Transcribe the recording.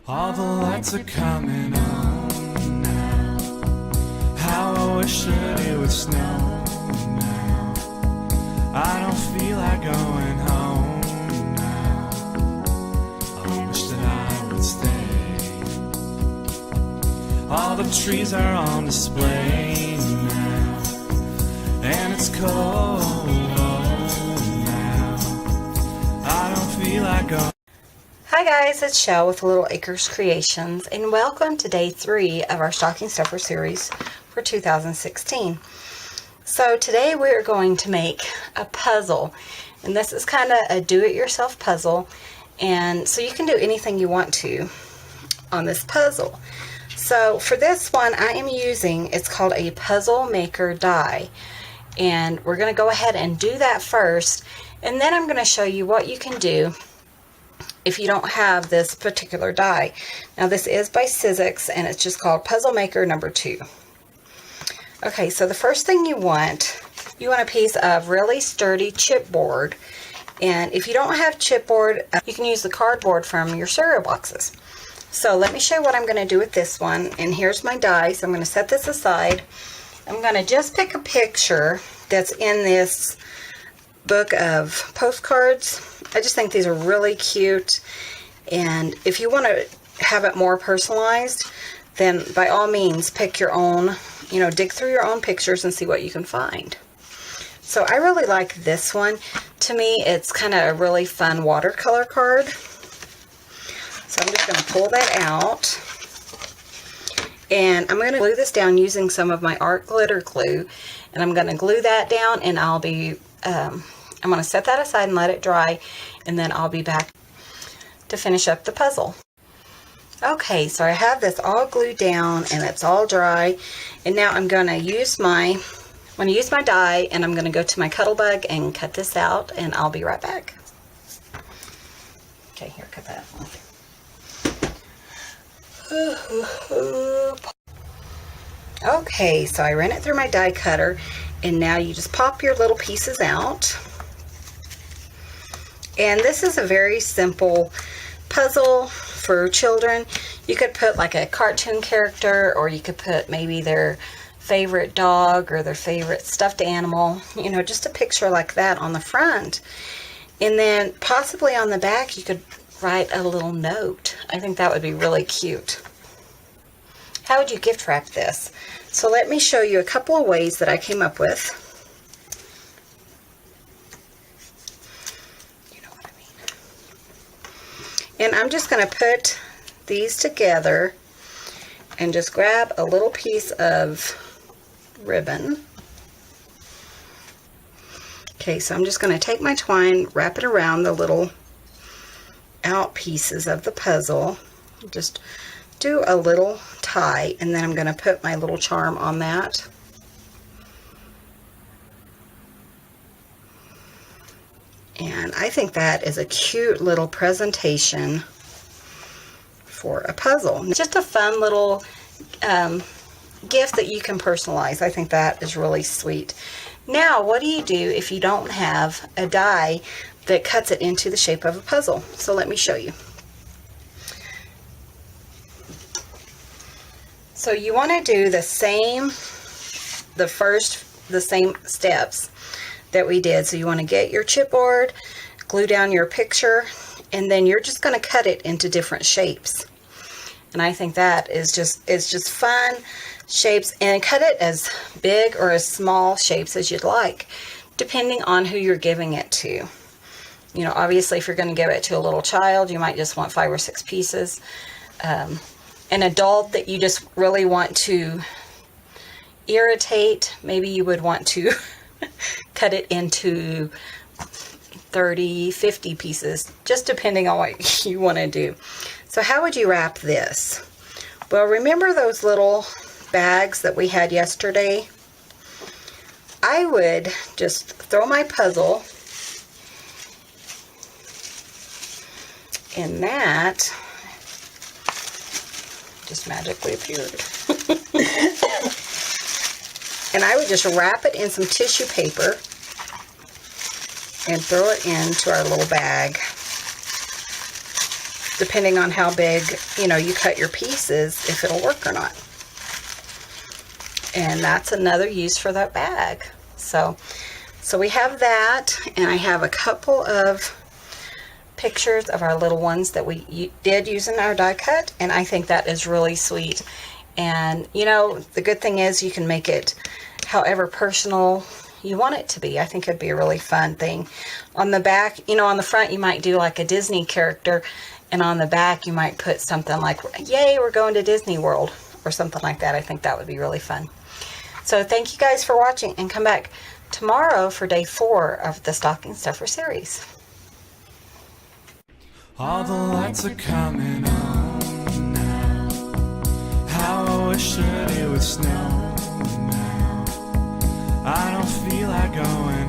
All the lights are coming on now. How I wish that it would snow now. I don't feel like going home now. I wish that I would stay. All the trees are on display now, and it's cold now. I don't feel like going. Hi guys, it's Shell with Little Acres Creations, and welcome to day 3 of our Stocking Stuffer series for 2016. So today we are going to make a puzzle, and this is kind of a do-it-yourself puzzle, and so you can do anything you want to on this puzzle. So for this one I am using, it's called a puzzle maker die, and we're going to go ahead and do that first, and then I'm going to show you what you can do if you don't have this particular die. Now this is by Sizzix, and it's just called Puzzle Maker number 2. Okay, so the first thing you want a piece of really sturdy chipboard, and if you don't have chipboard, you can use the cardboard from your cereal boxes. So let me show you what I'm going to do with this one, and here's my die. So I'm going to set this aside. I'm going to just pick a picture that's in this book of postcards. I just think these are really cute, and if you want to have it more personalized, then by all means pick your own, dig through your own pictures and see what you can find. So I really like this one. To me, it's kind of a really fun watercolor card. So I'm just going to pull that out, and I'm going to glue this down using some of my art glitter glue, and I'm going to glue that down, and I'm going to set that aside and let it dry, and then I'll be back to finish up the puzzle. Okay, so I have this all glued down and it's all dry, and now I'm going to use my die, and I'm going to go to my Cuttlebug and cut this out, and I'll be right back. Okay, here, cut that off. Okay, so I ran it through my die cutter, and now you just pop your little pieces out. And this is a very simple puzzle for children. You could put like a cartoon character, or you could put maybe their favorite dog or their favorite stuffed animal, just a picture like that on the front. And then possibly on the back you could write a little note. I think that would be really cute. How would you gift wrap this? So let me show you a couple of ways that I came up with. And I'm just going to put these together and just grab a little piece of ribbon. Okay, so I'm just going to take my twine, wrap it around the little out pieces of the puzzle, just do a little tie, and then I'm going to put my little charm on that. And I think that is a cute little presentation for a puzzle. It's just a fun little gift that you can personalize. I think that is really sweet. Now, what do you do if you don't have a die that cuts it into the shape of a puzzle? So let me show you. So you want to do the same steps that we did. So you want to get your chipboard, glue down your picture, and then you're just going to cut it into different shapes. And I think that is just fun shapes, and cut it as big or as small shapes as you'd like, depending on who you're giving it to. Obviously if you're going to give it to a little child, you might just want 5 or 6 pieces. An adult that you just really want to irritate, maybe you would want to cut it into 30, 50 pieces, just depending on what you want to do. So how would you wrap this? Well, remember those little bags that we had yesterday? I would just throw my puzzle in that. Just magically appeared. And I would just wrap it in some tissue paper and throw it into our little bag. depending on how big, you cut your pieces, if it'll work or not. And that's another use for that bag. So we have that, and I have a couple of pictures of our little ones that we did use in our die cut, and I think that is really sweet. And the good thing is you can make it however personal you want it to be. I think it'd be a really fun thing. On the back, on the front you might do like a Disney character, and on the back you might put something like, yay, we're going to Disney World, or something like that. I think that would be really fun. So thank you guys for watching, and come back tomorrow for day 4 of the Stocking Stuffer series. All the lights are coming on now. How I wish that it would snow now. I don't feel like going